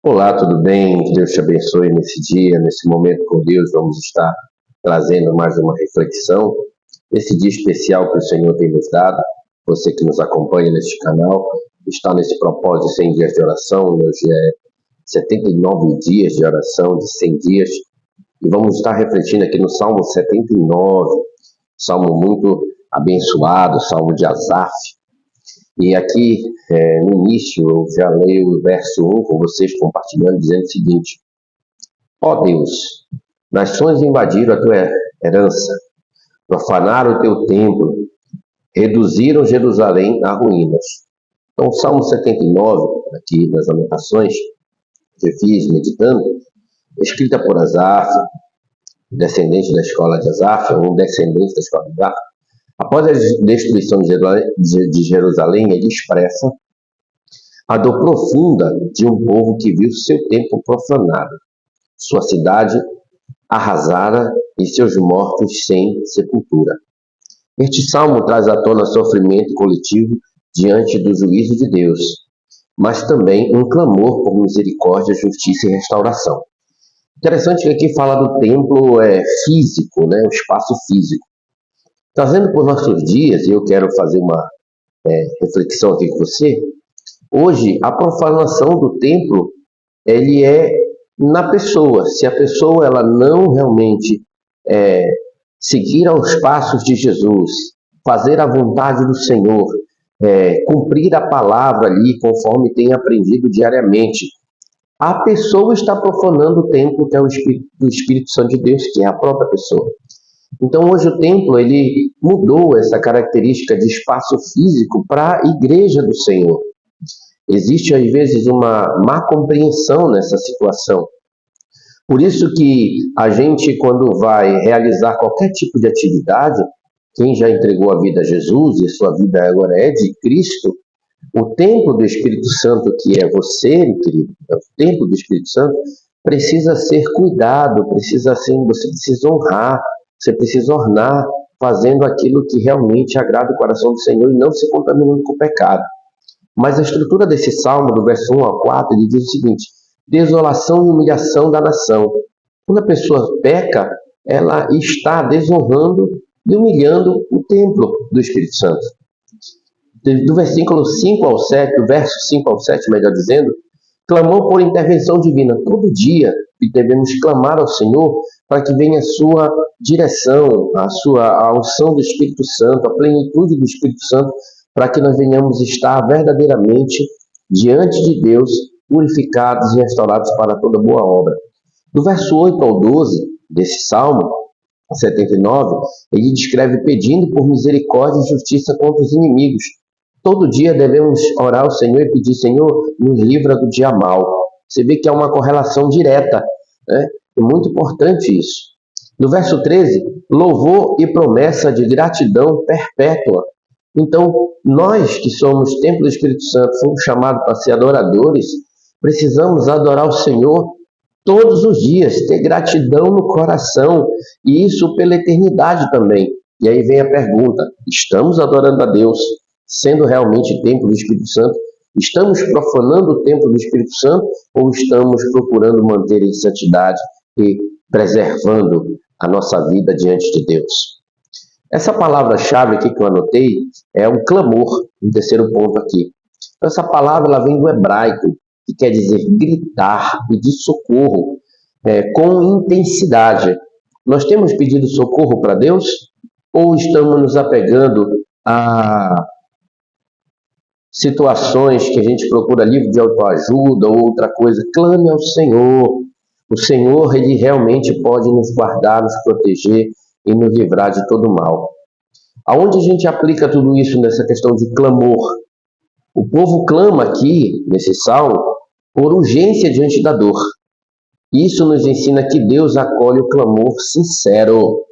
Olá, tudo bem? Que Deus te abençoe nesse dia, nesse momento com Deus. Vamos estar trazendo mais uma reflexão. Esse dia especial que o Senhor tem nos dado, você que nos acompanha neste canal, está nesse propósito de 100 dias de oração. Hoje é 79 dias de oração, de 100 dias. E vamos estar refletindo aqui no Salmo 79, salmo muito abençoado, salmo de Asaf. E aqui, no início, eu já leio o verso 1 com vocês, compartilhando, dizendo o seguinte: Ó Deus, nações invadiram a tua herança, profanaram o teu templo, reduziram Jerusalém a ruínas. Então, o Salmo 79, aqui nas anotações que eu fiz meditando, escrita por Asaf, descendente da escola de Asaf, um descendente da escola de Asaf. Após a destruição de Jerusalém, ele expressa a dor profunda de um povo que viu seu templo profanado, sua cidade arrasada e seus mortos sem sepultura. Este salmo traz à tona sofrimento coletivo diante do juízo de Deus, mas também um clamor por misericórdia, justiça e restauração. Interessante que aqui fala do templo físico, o espaço físico. Trazendo para os nossos dias, e eu quero fazer uma reflexão aqui com você, hoje a profanação do templo, ele é na pessoa. Se a pessoa ela não realmente seguir aos passos de Jesus, fazer a vontade do Senhor, cumprir a palavra ali conforme tem aprendido diariamente, a pessoa está profanando o templo que é o Espírito Santo de Deus, que é a própria pessoa. Então hoje o templo ele mudou essa característica de espaço físico para a igreja do Senhor. Existe às vezes uma má compreensão nessa situação. Por isso que a gente, quando vai realizar qualquer tipo de atividade, quem já entregou a vida a Jesus e sua vida agora é de Cristo, o templo do Espírito Santo, que é você, querido, é o templo do Espírito Santo, precisa ser cuidado, você precisa honrar, você precisa ornar, fazendo aquilo que realmente agrada o coração do Senhor e não se contaminando com o pecado. Mas a estrutura desse salmo, do verso 1 ao 4, ele diz o seguinte: desolação e humilhação da nação. Quando a pessoa peca, ela está desonrando e humilhando o templo do Espírito Santo. Do versículo 5 ao 7, do verso 5 ao 7, melhor dizendo, clamou por intervenção divina. Todo dia devemos clamar ao Senhor para que venha a sua direção, a unção do Espírito Santo, a plenitude do Espírito Santo, para que nós venhamos estar verdadeiramente diante de Deus, purificados e restaurados para toda boa obra. Do verso 8 ao 12 desse Salmo 79, ele descreve pedindo por misericórdia e justiça contra os inimigos. Todo dia devemos orar ao Senhor e pedir: Senhor, nos livra do dia mau. Você vê que há uma correlação direta, né? É muito importante isso. No verso 13, louvor e promessa de gratidão perpétua. Então, nós que somos templo do Espírito Santo, fomos chamados para ser adoradores, precisamos adorar o Senhor todos os dias, ter gratidão no coração, e isso pela eternidade também. E aí vem a pergunta: estamos adorando a Deus, sendo realmente templo do Espírito Santo? Estamos profanando o templo do Espírito Santo ou estamos procurando manter em santidade e preservando a nossa vida diante de Deus? Essa palavra-chave aqui que eu anotei é um clamor, no terceiro ponto aqui. Então, essa palavra ela vem do hebraico, que quer dizer gritar, pedir socorro, com intensidade. Nós temos pedido socorro para Deus ou estamos nos apegando a situações que a gente procura livro de autoajuda ou outra coisa? Clame ao Senhor. O Senhor, ele realmente pode nos guardar, nos proteger e nos livrar de todo mal. Aonde a gente aplica tudo isso nessa questão de clamor? O povo clama aqui, nesse salmo, por urgência diante da dor. Isso nos ensina que Deus acolhe o clamor sincero,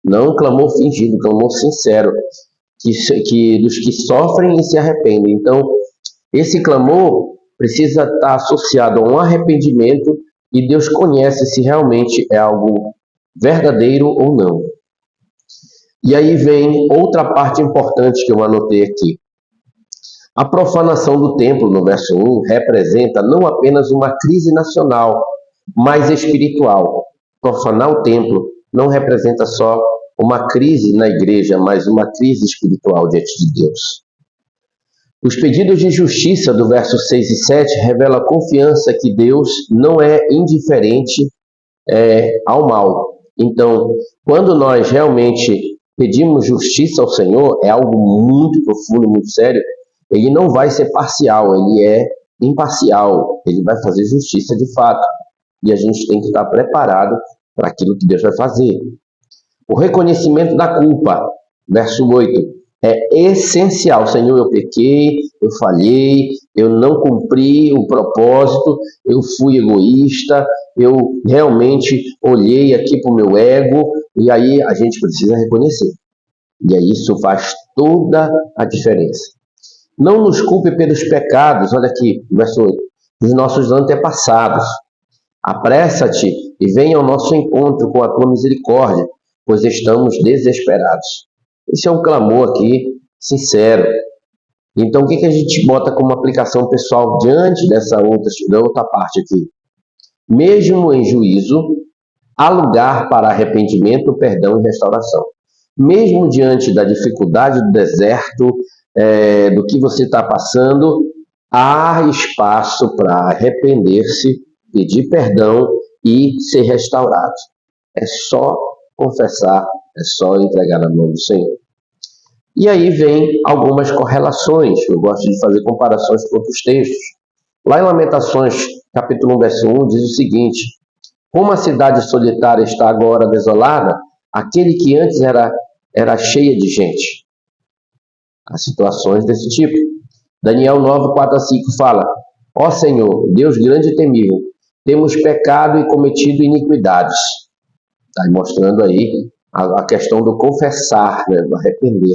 não o clamor fingido, o clamor sincero, que dos que sofrem e se arrependem. Então, esse clamor precisa estar associado a um arrependimento, e Deus conhece se realmente é algo verdadeiro ou não. E aí vem outra parte importante que eu anotei aqui. A profanação do templo, no verso 1, representa não apenas uma crise nacional, mas espiritual. Profanar o templo não representa só uma crise na igreja, mas uma crise espiritual diante de Deus. Os pedidos de justiça do verso 6 e 7 revelam a confiança que Deus não é indiferente ao mal. Então, quando nós realmente pedimos justiça ao Senhor, é algo muito profundo, muito sério. Ele não vai ser parcial, ele é imparcial, ele vai fazer justiça de fato. E a gente tem que estar preparado para aquilo que Deus vai fazer. O reconhecimento da culpa, verso 8, é essencial. Senhor, eu pequei, eu falhei, eu não cumpri o propósito, eu fui egoísta, eu realmente olhei aqui para o meu ego, e aí a gente precisa reconhecer. E aí isso faz toda a diferença. Não nos culpe pelos pecados, olha aqui, verso 8, dos nossos antepassados. Apressa-te e venha ao nosso encontro com a tua misericórdia, pois estamos desesperados. Esse é um clamor aqui sincero. Então, o que a gente bota como aplicação pessoal diante dessa outra parte aqui? Mesmo em juízo, há lugar para arrependimento, perdão e restauração. Mesmo diante da dificuldade do deserto, do que você está passando, há espaço para arrepender-se, pedir perdão e ser restaurado. É só confessar, é só entregar na mão do Senhor. E aí vem algumas correlações. Eu gosto de fazer comparações com outros textos. Lá em Lamentações, capítulo 1, verso 1, diz o seguinte: como a cidade solitária está agora desolada, aquele que antes era cheia de gente. Há situações desse tipo. Daniel 9, 4 a 5 fala: ó Senhor, Deus grande e temível, temos pecado e cometido iniquidades. Está mostrando aí a questão do confessar, né, do arrepender.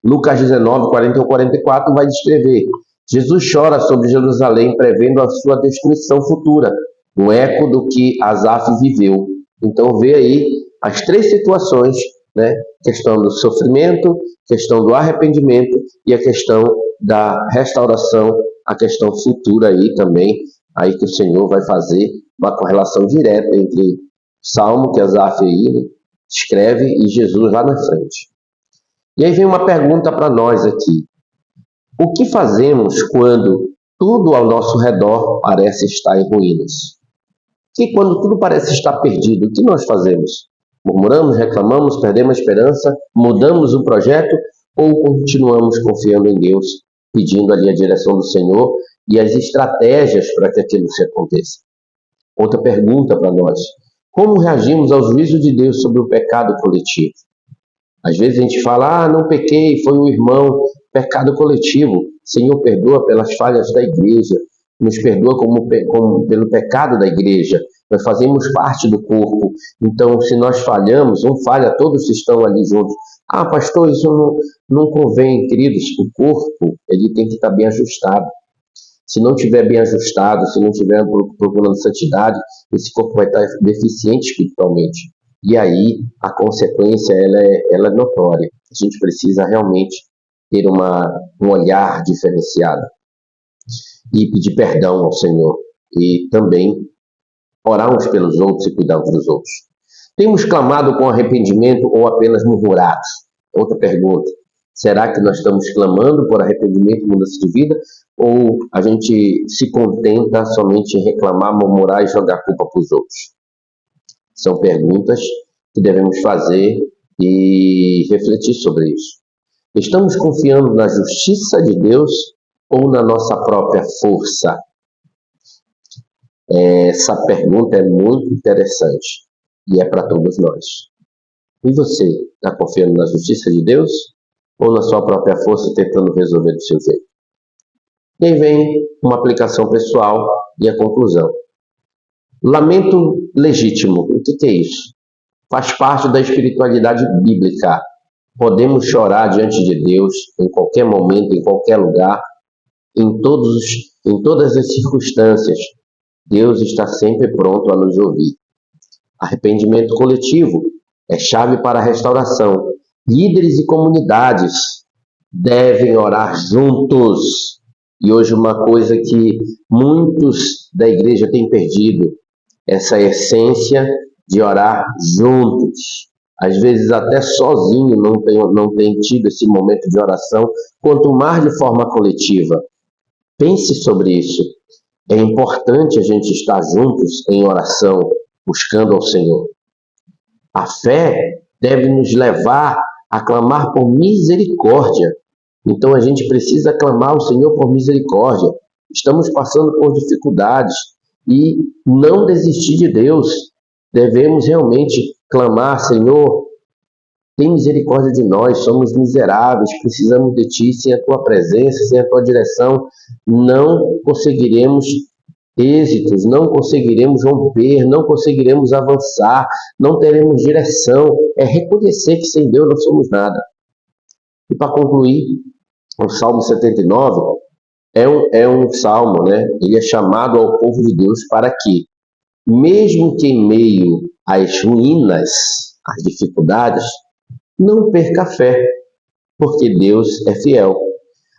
Lucas 19, 41 44 vai descrever: Jesus chora sobre Jerusalém, prevendo a sua destruição futura, um eco do que Asaf viveu. Então vê aí as três situações, né? Questão do sofrimento, questão do arrependimento e a questão da restauração, a questão futura aí também, aí que o Senhor vai fazer uma correlação direta entre o Salmo que Asaf aí escreve e Jesus lá na frente. E aí vem uma pergunta para nós aqui: o que fazemos quando tudo ao nosso redor parece estar em ruínas? E quando tudo parece estar perdido, o que nós fazemos? Murmuramos, reclamamos, perdemos a esperança, mudamos o projeto ou continuamos confiando em Deus, pedindo ali a direção do Senhor e as estratégias para que aquilo se aconteça? Outra pergunta para nós: como reagimos ao juízo de Deus sobre o pecado coletivo? Às vezes a gente fala: não pequei, foi o irmão, pecado coletivo. Senhor, perdoa pelas falhas da igreja, nos perdoa pelo pecado da igreja. Nós fazemos parte do corpo. Então, se nós falhamos, um falha, todos estão ali juntos. Ah, pastor, isso não convém, queridos. O corpo, ele tem que estar bem ajustado. Se não estiver bem ajustado, se não estiver procurando santidade, esse corpo vai estar deficiente espiritualmente. E aí, a consequência, ela é notória. A gente precisa realmente ter um olhar diferenciado. E pedir perdão ao Senhor. E também orar uns pelos outros e cuidar uns dos outros. Temos clamado com arrependimento ou apenas murmurados? Outra pergunta. Será que nós estamos clamando por arrependimento e mudança de vida? Ou a gente se contenta somente em reclamar, murmurar e jogar culpa para os outros? São perguntas que devemos fazer e refletir sobre isso. Estamos confiando na justiça de Deus ou na nossa própria força? Essa pergunta é muito interessante e é para todos nós. E você, está confiando na justiça de Deus ou na sua própria força tentando resolver do seu jeito? E aí vem uma aplicação pessoal e a conclusão. Lamento legítimo. O que é isso? Faz parte da espiritualidade bíblica. Podemos chorar diante de Deus em qualquer momento, em qualquer lugar, em todas as circunstâncias. Deus está sempre pronto a nos ouvir. Arrependimento coletivo é chave para a restauração. Líderes e comunidades devem orar juntos. E hoje uma coisa que muitos da igreja têm perdido, essa essência de orar juntos. Às vezes até sozinho não tem tido esse momento de oração, quanto mais de forma coletiva. Pense sobre isso. É importante a gente estar juntos em oração, buscando ao Senhor. A fé deve nos levar a clamar por misericórdia. Então a gente precisa clamar ao Senhor por misericórdia. Estamos passando por dificuldades e não desistir de Deus. Devemos realmente clamar: Senhor, tem misericórdia de nós, somos miseráveis, precisamos de Ti. Sem a Tua presença, sem a Tua direção, não conseguiremos êxitos, não conseguiremos romper, não conseguiremos avançar, não teremos direção. É reconhecer que sem Deus não somos nada. E para concluir, o Salmo 79 é um salmo, né? Ele é chamado ao povo de Deus para que, mesmo que em meio às ruínas, às dificuldades, não perca a fé, porque Deus é fiel.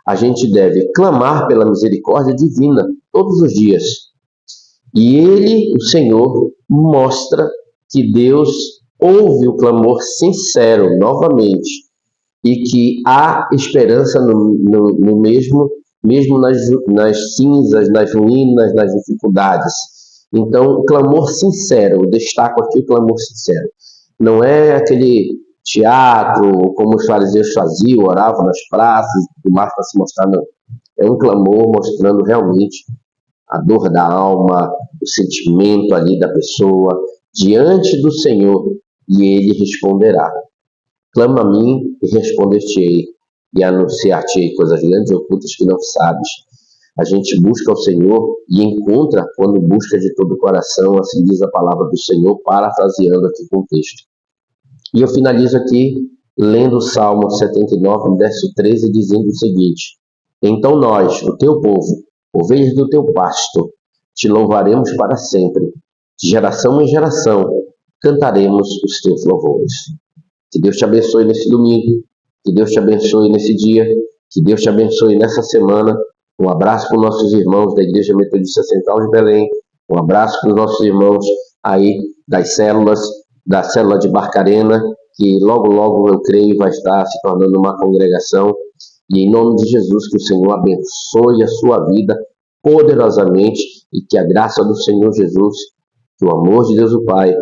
A gente deve clamar pela misericórdia divina todos os dias. E Ele, o Senhor, mostra que Deus ouve o clamor sincero novamente e que há esperança no mesmo nas cinzas, nas ruínas, nas dificuldades. Então, o clamor sincero, eu destaco aqui o clamor sincero. Não é aquele teatro, como os fariseus faziam, oravam nas praças, o mais para se mostrar, não. É um clamor mostrando realmente a dor da alma, o sentimento ali da pessoa, diante do Senhor, e Ele responderá. Clama a mim e responder-te-ei, e anunciar-te-ei coisas grandes e ocultas que não sabes. A gente busca o Senhor e encontra quando busca de todo o coração, assim diz a palavra do Senhor, parafraseando aqui o contexto. E eu finalizo aqui lendo o Salmo 79, verso 13, dizendo o seguinte: Então nós, o teu povo, ovelhas do teu pasto, te louvaremos para sempre. De geração em geração, cantaremos os teus louvores. Que Deus te abençoe nesse domingo, que Deus te abençoe nesse dia, que Deus te abençoe nessa semana. Um abraço para os nossos irmãos da Igreja Metodista Central de Belém, um abraço para os nossos irmãos aí das células, da célula de Barcarena, que logo, logo eu creio vai estar se tornando uma congregação. E em nome de Jesus, que o Senhor abençoe a sua vida poderosamente e que a graça do Senhor Jesus, que o amor de Deus o Pai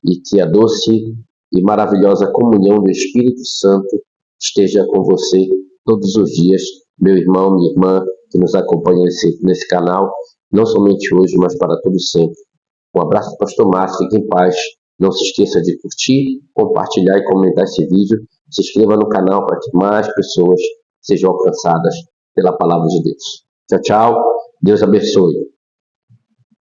e que a doce e maravilhosa comunhão do Espírito Santo esteja com você todos os dias, meu irmão, minha irmã, que nos acompanha nesse canal, não somente hoje, mas para todo sempre. Um abraço do Pastor Márcio, fique em paz. Não se esqueça de curtir, compartilhar e comentar esse vídeo. Se inscreva no canal para que mais pessoas sejam alcançadas pela palavra de Deus. Tchau, tchau. Deus abençoe.